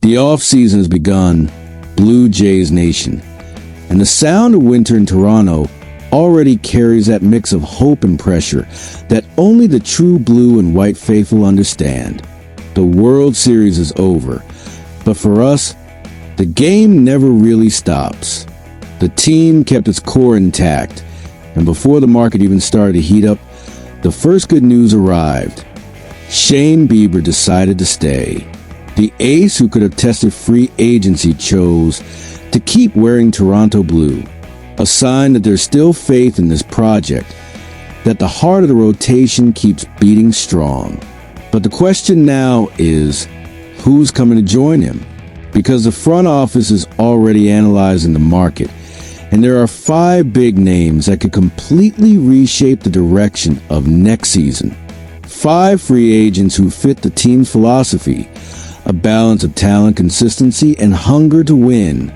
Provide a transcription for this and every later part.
The offseason has begun, Blue Jays Nation, and the sound of winter in Toronto already carries that mix of hope and pressure that only the true blue and white faithful understand. The World Series is over, but for us, the game never really stops. The team kept its core intact, and before the market even started to heat up, the first good news arrived. Shane Bieber decided to stay. The ace who could have tested free agency chose to keep wearing Toronto blue, a sign that there's still faith in this project, that the heart of the rotation keeps beating strong. But the question now is, who's coming to join him? Because the front office is already analyzing the market, and there are 5 big names that could completely reshape the direction of next season. 5 free agents who fit the team's philosophy, a balance of talent, consistency, and hunger to win.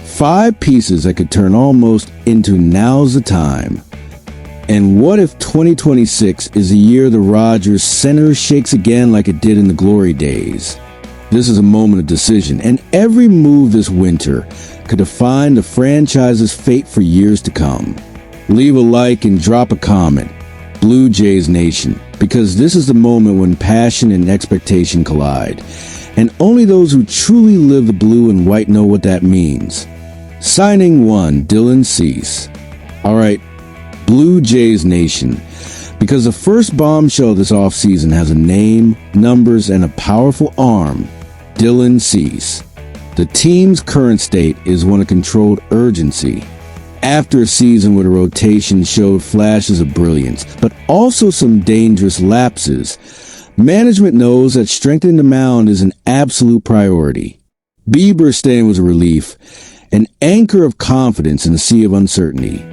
5 pieces that could turn almost into now's the time. And what if 2026 is the year the Rogers center shakes again like it did in the glory days? This is a moment of decision, and every move this winter could define the franchise's fate for years to come. Leave a like and drop a comment, Blue Jays Nation, because this is the moment when passion and expectation collide. And only those who truly live the blue and white know what that means. Signing 1, Dylan Cease. All right, Blue Jays Nation, because the first bombshell this offseason has a name, numbers, and a powerful arm, Dylan Cease. The team's current state is one of controlled urgency. After a season where the rotation showed flashes of brilliance, but also some dangerous lapses, management knows that strengthening the mound is an absolute priority. Bieber staying was a relief, an anchor of confidence in a sea of uncertainty.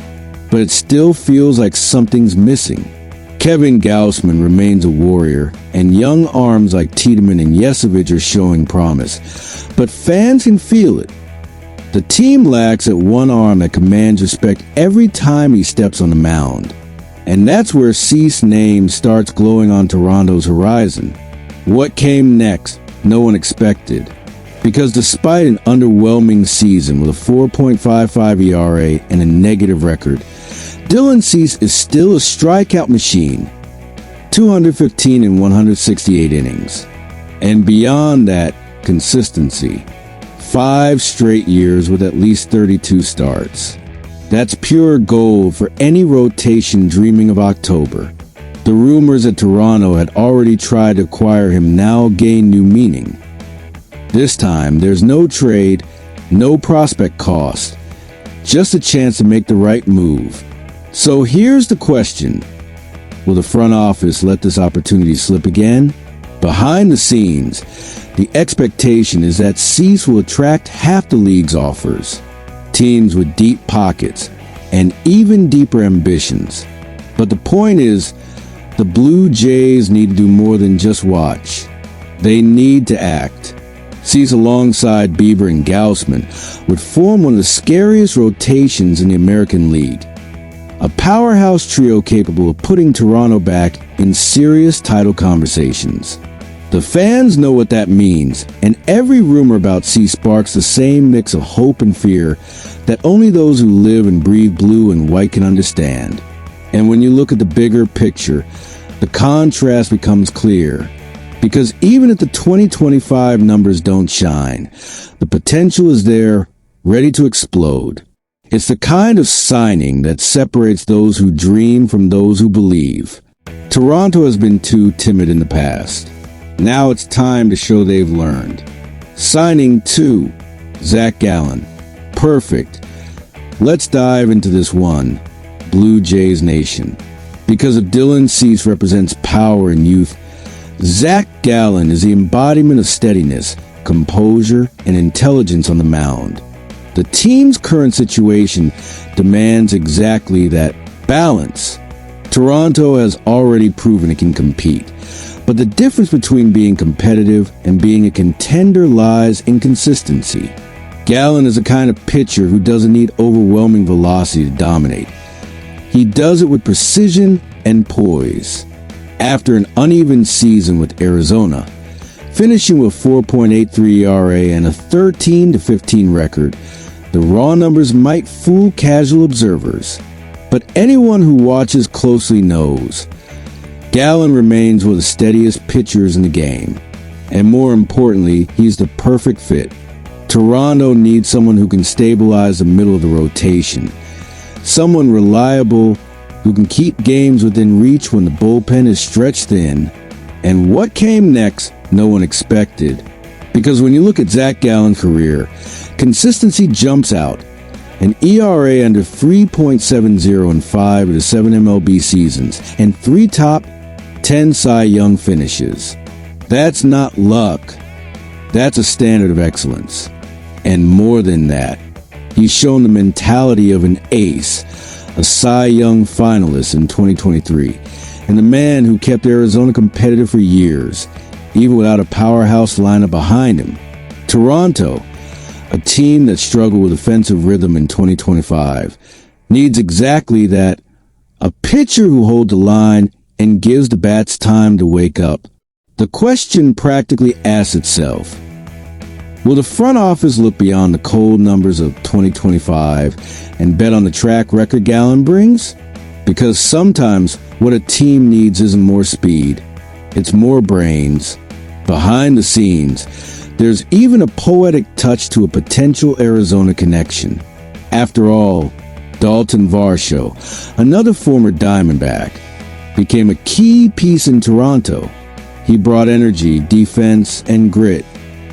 But it still feels like something's missing. Kevin Gausman remains a warrior, and young arms like Tiedemann and Yesevich are showing promise. But fans can feel it. The team lacks that one arm that commands respect every time he steps on the mound. And that's where Cease's name starts glowing on Toronto's horizon. What came next, no one expected. Because despite an underwhelming season with a 4.55 ERA and a negative record, Dylan Cease is still a strikeout machine. 215 in 168 innings. And beyond that, consistency. 5 straight years with at least 32 starts. That's pure gold for any rotation dreaming of October. The rumors that Toronto had already tried to acquire him now gain new meaning. This time, there's no trade, no prospect cost, just a chance to make the right move. So here's the question. Will the front office let this opportunity slip again? Behind the scenes, the expectation is that Cease will attract half the league's offers. Teams with deep pockets and even deeper ambitions. But the point is, the Blue Jays need to do more than just watch. They need to act. Cease alongside Bieber and Gausman would form one of the scariest rotations in the American League. A powerhouse trio capable of putting Toronto back in serious title conversations. The fans know what that means, and every rumor about Cease sparks the same mix of hope and fear that only those who live and breathe blue and white can understand. And when you look at the bigger picture, the contrast becomes clear. Because even if the 2025 numbers don't shine, the potential is there, ready to explode. It's the kind of signing that separates those who dream from those who believe. Toronto has been too timid in the past. Now it's time to show they've learned. Signing 2, Zac Gallen. Perfect. Let's dive into this one, Blue Jays Nation. Because if Dylan Cease represents power and youth, Zac Gallen is the embodiment of steadiness, composure, and intelligence on the mound. The team's current situation demands exactly that balance. Toronto has already proven it can compete, but the difference between being competitive and being a contender lies in consistency. Gallen is the kind of pitcher who doesn't need overwhelming velocity to dominate. He does it with precision and poise. After an uneven season with Arizona, Finishing with 4.83 ERA and a 13-15 record, the raw numbers might fool casual observers, but anyone who watches closely knows Gallen remains one of the steadiest pitchers in the game, and more importantly, he's the perfect fit. Toronto needs someone who can stabilize the middle of the rotation, someone reliable who can keep games within reach when the bullpen is stretched thin. And what came next, no one expected. Because when you look at Zac Gallen's career, consistency jumps out. An ERA under 3.70 in 5 of the 7 MLB seasons, and 3 top 10 Cy Young finishes. That's not luck. That's a standard of excellence. And more than that, he's shown the mentality of an ace, a Cy Young finalist in 2023, and the man who kept Arizona competitive for years, even without a powerhouse lineup behind him. Toronto, a team that struggled with offensive rhythm in 2025, needs exactly that, a pitcher who holds the line and gives the bats time to wake up. The question practically asks itself, will the front office look beyond the cold numbers of 2025 and bet on the track record Gallen brings? Because sometimes what a team needs isn't more speed, it's more brains. Behind the scenes, there's even a poetic touch to a potential Arizona connection. After all, Dalton Varsho, another former Diamondback, became a key piece in Toronto. He brought energy, defense, and grit,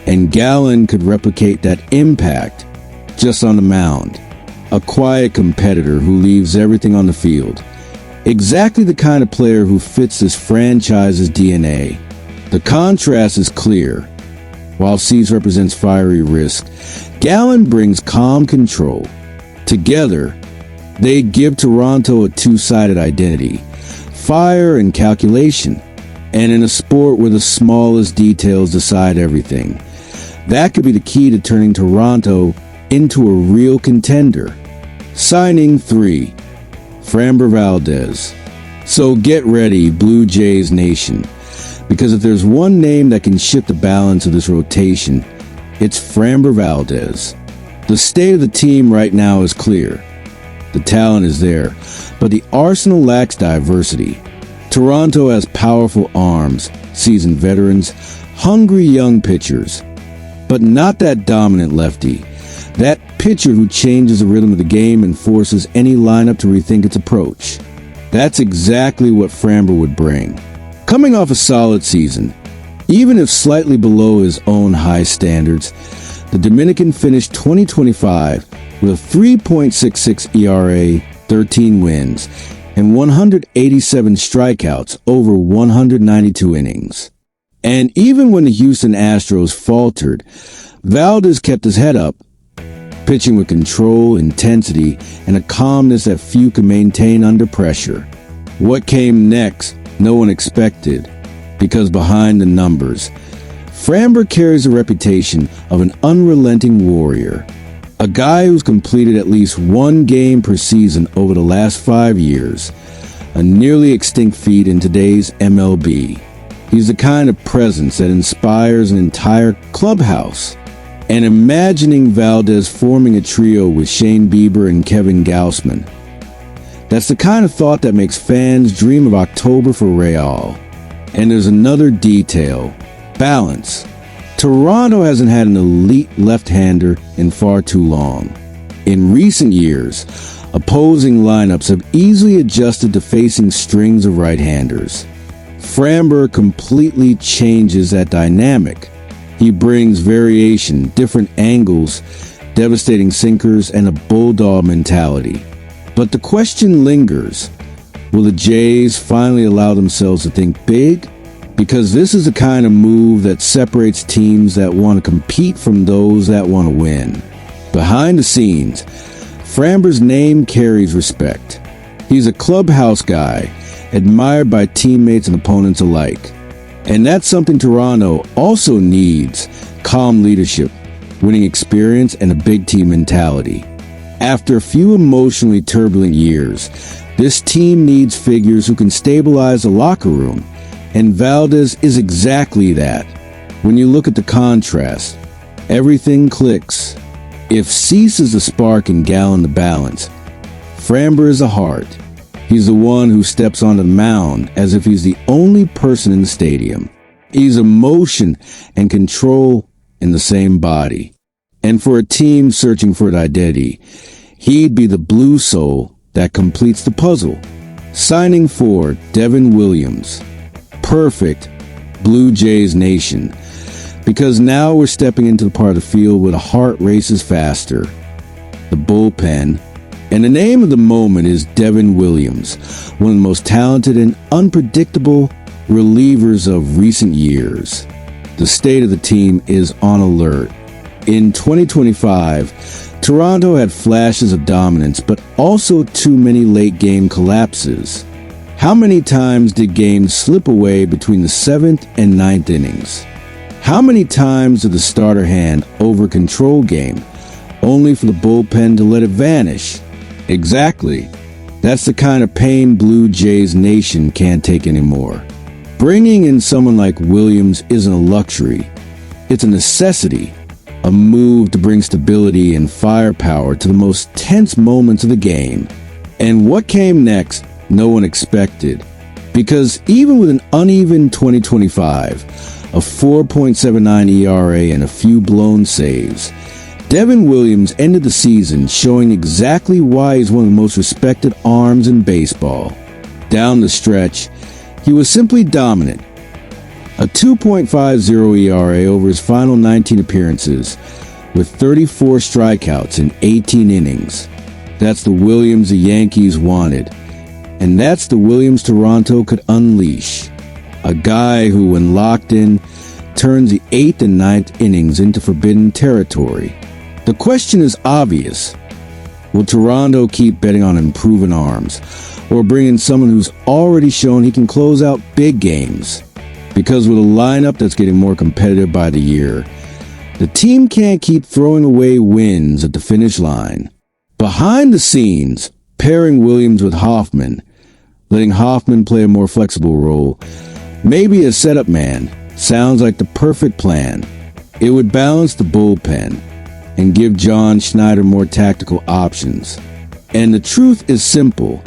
and Gallen could replicate that impact just on the mound. A quiet competitor who leaves everything on the field. Exactly the kind of player who fits this franchise's DNA. The contrast is clear. While Cease represents fiery risk, Gallen brings calm control. Together, they give Toronto a two-sided identity, fire and calculation, and in a sport where the smallest details decide everything. That could be the key to turning Toronto into a real contender. Signing 3, Framber Valdez. So get ready, Blue Jays Nation, because if there's one name that can shift the balance of this rotation, it's Framber Valdez. The state of the team right now is clear. The talent is there, but the arsenal lacks diversity. Toronto has powerful arms, seasoned veterans, hungry young pitchers, but not that dominant lefty. That pitcher who changes the rhythm of the game and forces any lineup to rethink its approach. That's exactly what Framber would bring. Coming off a solid season, even if slightly below his own high standards, the Dominican finished 2025 with a 3.66 ERA, 13 wins, and 187 strikeouts over 192 innings. And even when the Houston Astros faltered, Valdez kept his head up, pitching with control, intensity, and a calmness that few can maintain under pressure. What came next, no one expected, because behind the numbers, Framber carries a reputation of an unrelenting warrior, a guy who's completed at least one game per season over the last 5 years, a nearly extinct feat in today's MLB. He's the kind of presence that inspires an entire clubhouse. And imagining Valdez forming a trio with Shane Bieber and Kevin Gausman, that's the kind of thought that makes fans dream of October for Real. And there's another detail: balance. Toronto hasn't had an elite left-hander in far too long. In recent years, opposing lineups have easily adjusted to facing strings of right-handers. Framber completely changes that dynamic. He brings variation, different angles, devastating sinkers, and a bulldog mentality. But the question lingers, will the Jays finally allow themselves to think big? Because this is the kind of move that separates teams that want to compete from those that want to win. Behind the scenes, Framber's name carries respect. He's a clubhouse guy, admired by teammates and opponents alike. And that's something Toronto also needs: calm leadership, winning experience, and a big team mentality. After a few emotionally turbulent years, this team needs figures who can stabilize the locker room, and Valdez is exactly that. When you look at the contrast, everything clicks. If Cease is the spark and Gallen the balance, Framber is the heart. He's the one who steps onto the mound as if he's the only person in the stadium. He's emotion and control in the same body. And for a team searching for an identity, he'd be the blue soul that completes the puzzle. Signing for Devin Williams. Perfect Blue Jays Nation. Because now we're stepping into the part of the field where the heart races faster. The bullpen. And the name of the moment is Devin Williams, one of the most talented and unpredictable relievers of recent years. The state of the team is on alert. In 2025, Toronto had flashes of dominance, but also too many late-game collapses. How many times did games slip away between the 7th and 9th innings? How many times did the starter hand over-control game, only for the bullpen to let it vanish? Exactly. That's the kind of pain Blue Jays Nation can't take anymore. Bringing in someone like Williams isn't a luxury. It's a necessity. A move to bring stability and firepower to the most tense moments of the game. And what came next, no one expected. Because even with an uneven 2025, a 4.79 ERA and a few blown saves, Devin Williams ended the season showing exactly why he's one of the most respected arms in baseball. Down the stretch, he was simply dominant. A 2.50 ERA over his final 19 appearances, with 34 strikeouts in 18 innings. That's the Williams the Yankees wanted. And that's the Williams Toronto could unleash. A guy who, when locked in, turns the 8th and 9th innings into forbidden territory. The question is obvious. Will Toronto keep betting on improving arms, or bring in someone who's already shown he can close out big games? Because with a lineup that's getting more competitive by the year, the team can't keep throwing away wins at the finish line. Behind the scenes, pairing Williams with Hoffman, letting Hoffman play a more flexible role, maybe a setup man, sounds like the perfect plan. It would balance the bullpen and give John Schneider more tactical options. And the truth is simple.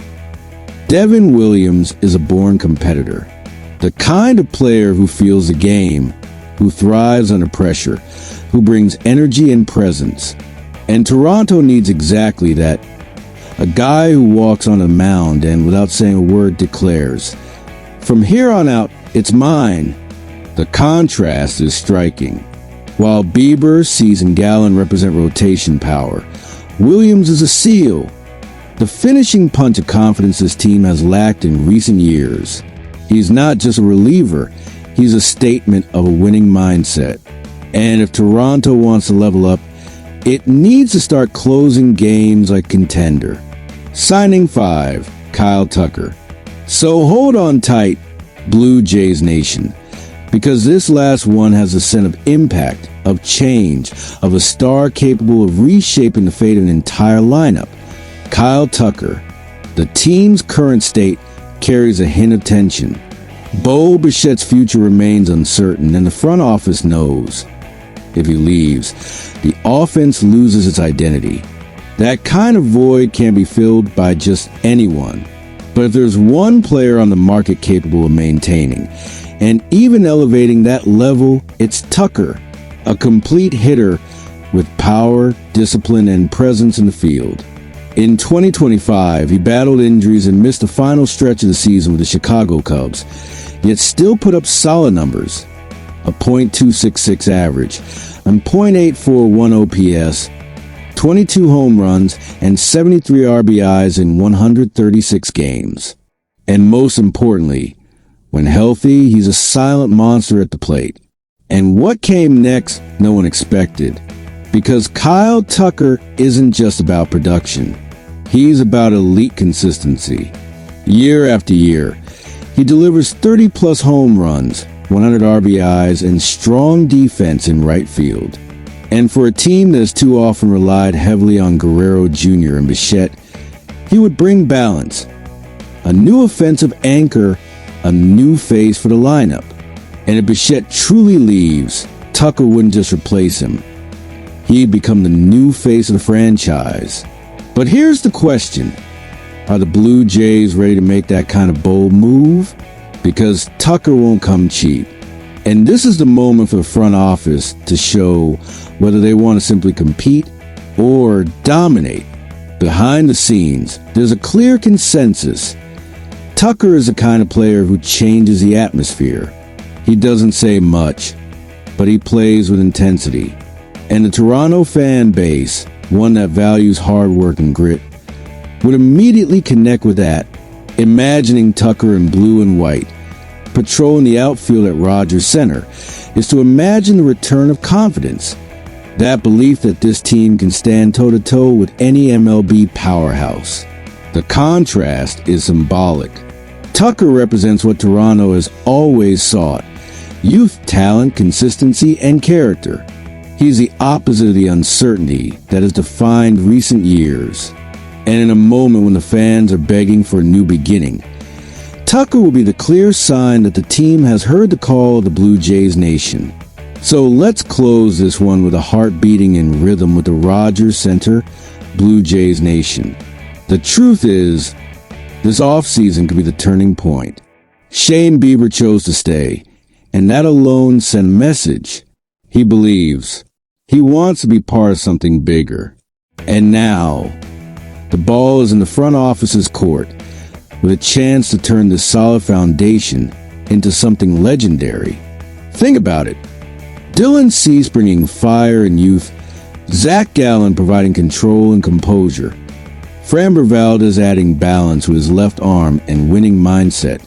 Devin Williams is a born competitor. The kind of player who feels the game, who thrives under pressure, who brings energy and presence. And Toronto needs exactly that. A guy who walks on a mound and without saying a word declares, "From here on out, it's mine." The contrast is striking. While Bieber, Cease, and Gallen represent rotation power, Williams is a seal. The finishing punch of confidence this team has lacked in recent years. He's not just a reliever, he's a statement of a winning mindset. And if Toronto wants to level up, it needs to start closing games like contender. Signing 5, Kyle Tucker. So hold on tight, Blue Jays Nation, because this last one has a scent of impact, of change, of a star capable of reshaping the fate of an entire lineup. Kyle Tucker. The team's current state carries a hint of tension. Bo Bichette's future remains uncertain, and the front office knows. If he leaves, the offense loses its identity. That kind of void can be filled by just anyone. But if there's one player on the market capable of maintaining and even elevating that level, it's Tucker, a complete hitter with power, discipline, and presence in the field. In 2025, he battled injuries and missed the final stretch of the season with the Chicago Cubs, yet still put up solid numbers. A .266 average, and .841 OPS, 22 home runs, and 73 RBIs in 136 games. And most importantly, when healthy, he's a silent monster at the plate. And what came next, no one expected. Because Kyle Tucker isn't just about production. He's about elite consistency. Year after year, he delivers 30-plus home runs, 100 RBIs, and strong defense in right field. And for a team that has too often relied heavily on Guerrero Jr. and Bichette, he would bring balance. A new offensive anchor, a new face for the lineup. And if Bichette truly leaves, Tucker wouldn't just replace him. He'd become the new face of the franchise. But here's the question. Are the Blue Jays ready to make that kind of bold move? Because Tucker won't come cheap. And this is the moment for the front office to show whether they want to simply compete or dominate. Behind the scenes, there's a clear consensus. Tucker is the kind of player who changes the atmosphere. He doesn't say much, but he plays with intensity. And the Toronto fan base, one that values hard work and grit, would immediately connect with that, imagining Tucker in blue and white, patrolling the outfield at Rogers Center, is to imagine the return of confidence. That belief that this team can stand toe-to-toe with any MLB powerhouse. The contrast is symbolic. Tucker represents what Toronto has always sought: youth, talent, consistency, and character. He's the opposite of the uncertainty that has defined recent years. And in a moment when the fans are begging for a new beginning, Tucker will be the clear sign that the team has heard the call of the Blue Jays Nation. So let's close this one with a heart beating in rhythm with the Rogers Center Blue Jays Nation. The truth is, this offseason could be the turning point. Shane Bieber chose to stay, and that alone sent a message. He believes. He wants to be part of something bigger. And now, the ball is in the front office's court, with a chance to turn this solid foundation into something legendary. Think about it. Dylan Cease bringing fire and youth, Zac Gallen providing control and composure, Framber Valdez adding balance with his left arm and winning mindset,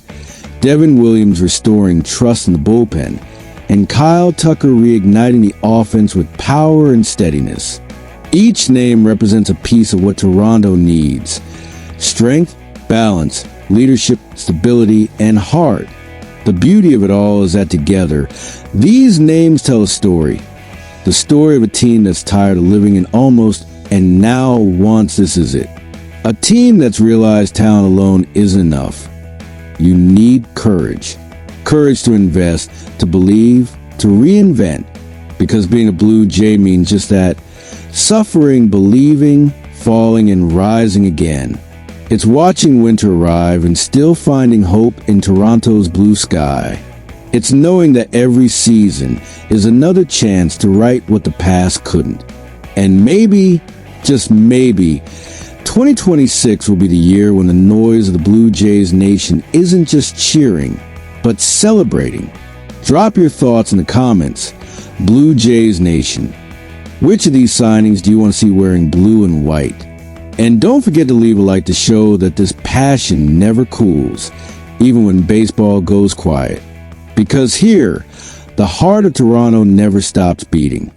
Devin Williams restoring trust in the bullpen, and Kyle Tucker reigniting the offense with power and steadiness. Each name represents a piece of what Toronto needs: strength, balance, leadership, stability, and heart. The beauty of it all is that together, these names tell a story. The story of a team that's tired of living in almost and now wants this is it. A team that's realized talent alone isn't enough. You need courage. Courage to invest, to believe, to reinvent. Because being a Blue Jay means just that: suffering, believing, falling, and rising again. It's watching winter arrive and still finding hope in Toronto's blue sky. It's knowing that every season is another chance to right what the past couldn't. And maybe, just maybe, 2026 will be the year when the noise of the Blue Jays Nation isn't just cheering, but celebrating. Drop your thoughts in the comments. Blue Jays Nation. Which of these signings do you want to see wearing blue and white? And don't forget to leave a like to show that this passion never cools, even when baseball goes quiet. Because here, the heart of Toronto never stops beating.